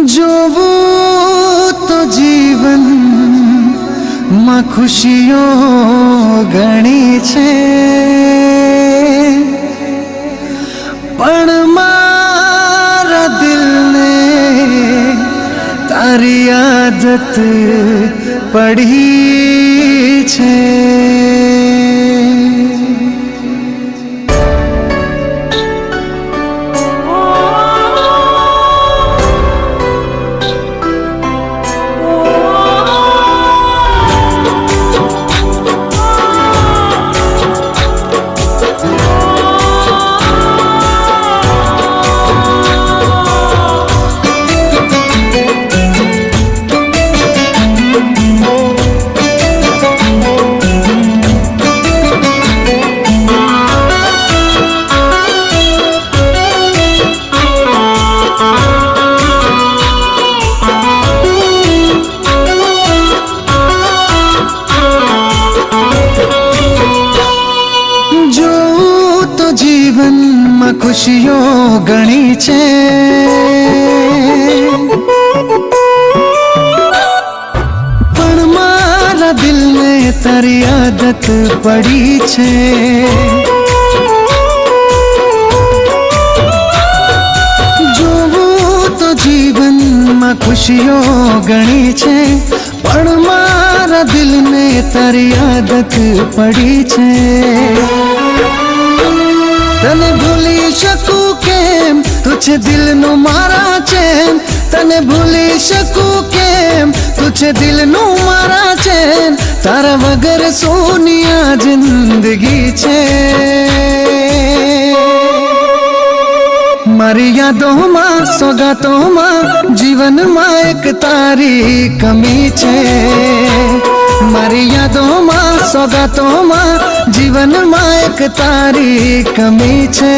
જોવું તો જીવનમાં ખુશીઓ ઘણી છે, પણ મારા દિલને તારી આદત પડી છે। જીવનમાં ખુશીઓ ઘણી છે, પણ મારા દિલને તારી આદત પડી છે। જોવું તો જીવનમાં ખુશીઓ ઘણી છે, પણ મારા દિલને તારી આદત પડી છે। તને ભૂલી શકું કેમ, તુછે દિલનું મારા ચેન, તને ભૂલી શકું કેમ, તુછે દિલનું મારા ચેન, તારા વગર સોની આ જિંદગી છે। મારી યાદોમાં સોગાતોમાં જીવનમાં એક તારી કમી છે। મારી યાદોમાં સોગાતોમાં જીવનમાં એક તારી કમી છે।